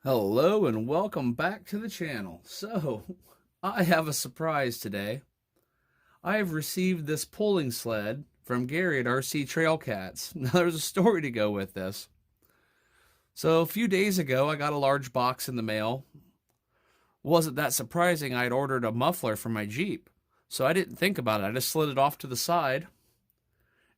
Hello and welcome back to the channel. So, I have a surprise today. I have received this pulling sled from Gary at RC Trail Cats. Now, there's a story to go with this. So, a few days ago, I got a large box in the mail. Wasn't that surprising? I had ordered a muffler for my Jeep. So, I didn't think about it. I just slid it off to the side.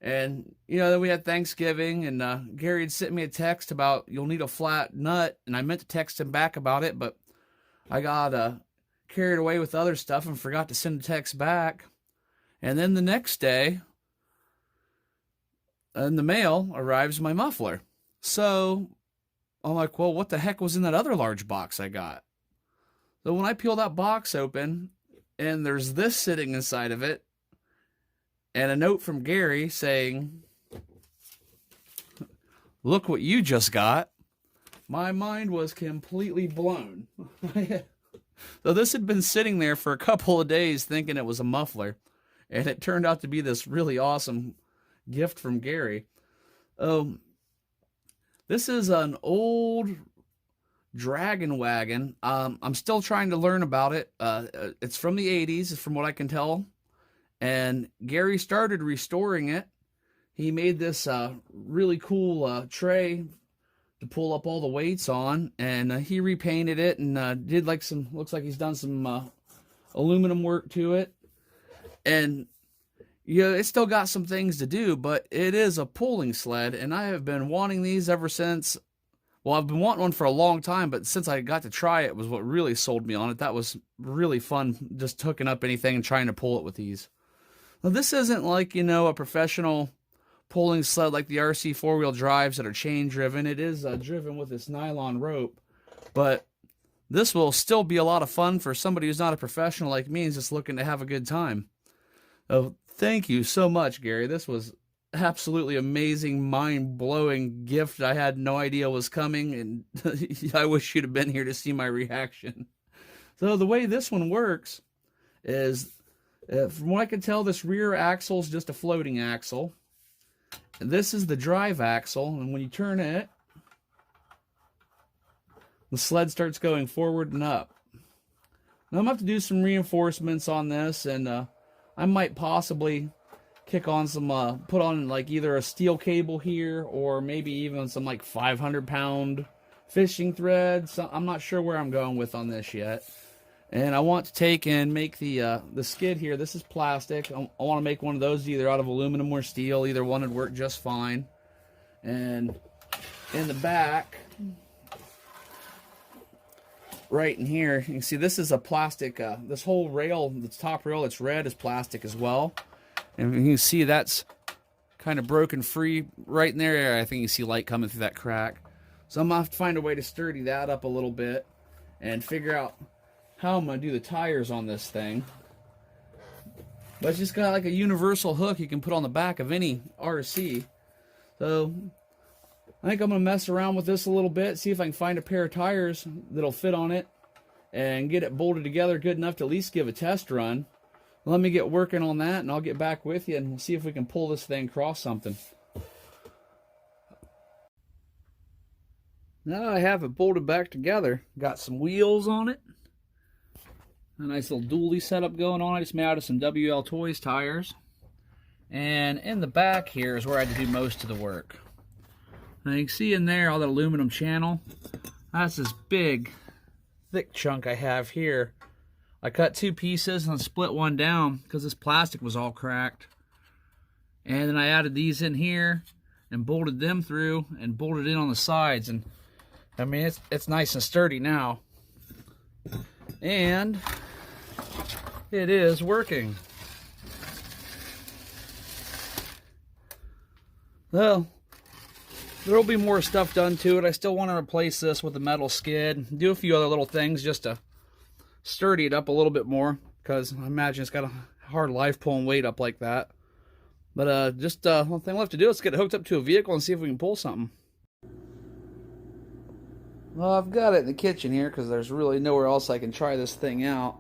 And, then we had Thanksgiving, and Gary had sent me a text about you'll need a flat nut, and I meant to text him back about it, but I got carried away with other stuff and forgot to send a text back. And then the next day, in the mail, arrives my muffler. So I'm like, well, what the heck was in that other large box I got? So when I peel that box open, and there's this sitting inside of it, and a note from Gary saying, "Look what you just got." My mind was completely blown. So this had been sitting there for a couple of days thinking it was a muffler, and it turned out to be this really awesome gift from Gary. This is an old Draggin wagon. I'm still trying to learn about it. It's from the 80s, from what I can tell. And Gary started restoring it. He made this really cool tray to pull up all the weights on, and he repainted it and did like looks like he's done some aluminum work to it. And it's still got some things to do, but it is a pulling sled, and I have been wanting these ever since. Well, I've been wanting one for a long time, but since I got to try it was what really sold me on it. That was really fun, just hooking up anything and trying to pull it with these. Now, this isn't like, a professional pulling sled like the RC four-wheel drives that are chain driven. It is driven with this nylon rope, but this will still be a lot of fun for somebody who's not a professional like me and is just looking to have a good time. Oh, thank you so much, Gary. This was absolutely amazing, mind-blowing gift I had no idea was coming, and I wish you'd have been here to see my reaction. So the way this one works is, from what I can tell, this rear axle is just a floating axle. And this is the drive axle, and when you turn it, the sled starts going forward and up. Now I'm going to have to do some reinforcements on this, and I might possibly kick on some, put on like either a steel cable here, or maybe even some like 500-pound fishing thread. So I'm not sure where I'm going with on this yet. And I want to take and make the skid here. This is plastic. I want to make one of those either out of aluminum or steel. Either one would work just fine. And in the back, right in here, you can see this is a plastic. This whole rail, the top rail that's red, is plastic as well. And you can see that's kind of broken free right in there. I think you see light coming through that crack. So I'm going to have to find a way to sturdy that up a little bit and figure out how I'm going to do the tires on this thing. But it's just got like a universal hook you can put on the back of any RC. So I think I'm going to mess around with this a little bit, see if I can find a pair of tires that'll fit on it and get it bolted together good enough to at least give a test run. Let me get working on that, and I'll get back with you and we'll see if we can pull this thing across something. Now I have it bolted back together. Got some wheels on it. A nice little dually setup going on. I just made out of some WL Toys tires. And in the back here is where I had to do most of the work. Now you can see in there all that aluminum channel. That's this big, thick chunk I have here. I cut two pieces and split one down because this plastic was all cracked. And then I added these in here and bolted them through and bolted in on the sides. And I mean, it's nice and sturdy now. And it is working. Well, there will be more stuff done to it. I still want to replace this with a metal skid, do a few other little things just to sturdy it up a little bit more, because I imagine it's got a hard life pulling weight up like that. But just one thing left to do is get it hooked up to a vehicle and see if we can pull something. Well, I've got it in the kitchen here because there's really nowhere else I can try this thing out.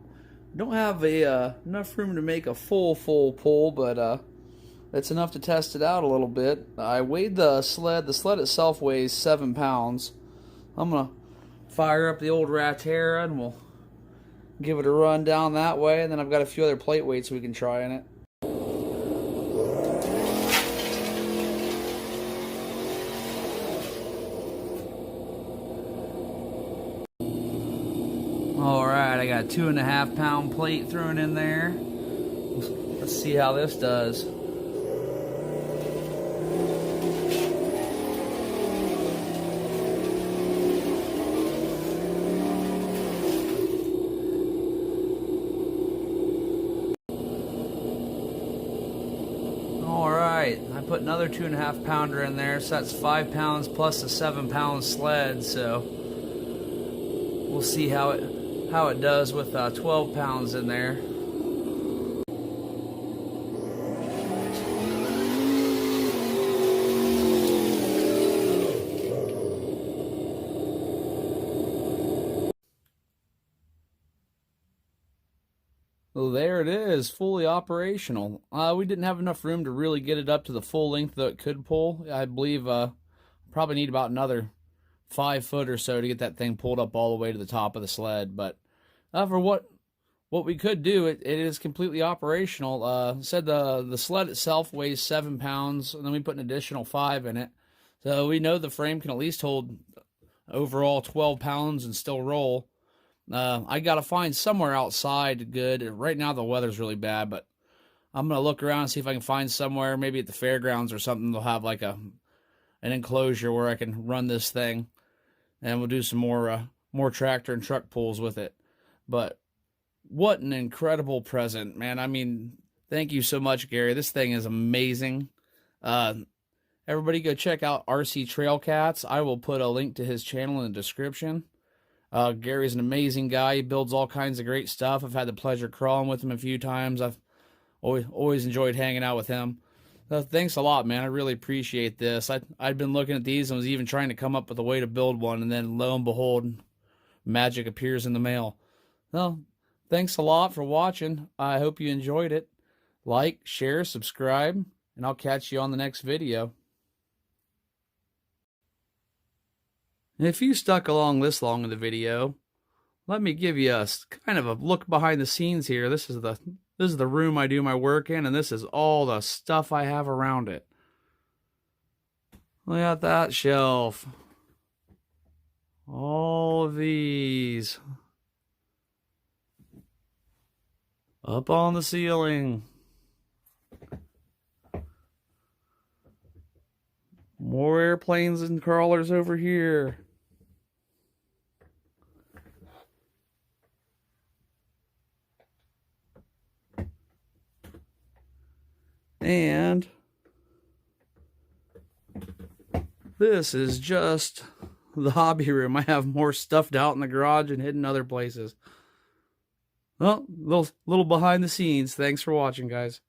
Don't have enough room to make a full pull, but it's enough to test it out a little bit. I weighed the sled. The sled itself weighs 7 pounds. I'm going to fire up the old Ratera and we'll give it a run down that way. And then I've got a few other plate weights we can try in it. Alright, I got a 2.5 pound plate thrown in there. Let's see how this does. Alright, I put another 2.5 pounder in there, so that's 5 pounds plus a 7 pound sled, so we'll see how it does with 12 pounds in there. Well, there it is, fully operational. We didn't have enough room to really get it up to the full length that it could pull. I believe probably need about another 5 foot or so to get that thing pulled up all the way to the top of the sled. But for what we could do, it is completely operational. Said the sled itself weighs 7 pounds, and then we put an additional 5 in it. So we know the frame can at least hold overall 12 pounds and still roll. I got to find somewhere outside good. Right now the weather's really bad, but I'm going to look around and see if I can find somewhere, maybe at the fairgrounds or something. They'll have like an enclosure where I can run this thing, and we'll do some more tractor and truck pulls with it. But what an incredible present, man. I mean, thank you so much, Gary. This thing is amazing. Everybody go check out RC Trail Cats. I will put a link to his channel in the description. Gary's an amazing guy. He builds all kinds of great stuff. I've had the pleasure crawling with him a few times. I've always enjoyed hanging out with him. Thanks a lot, man. I really appreciate this. I'd been looking at these and was even trying to come up with a way to build one, and then lo and behold, magic appears in the mail. Well, thanks a lot for watching. I hope you enjoyed it. Like, share, subscribe, and I'll catch you on the next video. And if you stuck along this long in the video, let me give you a kind of a look behind the scenes here. This is the room I do my work in, and this is all the stuff I have around it. Look at that shelf. All of these. Up on the ceiling. More airplanes and crawlers over here. And this is just the hobby room. I have more stuffed out in the garage and hidden other places. Well, little behind the scenes. Thanks for watching, guys.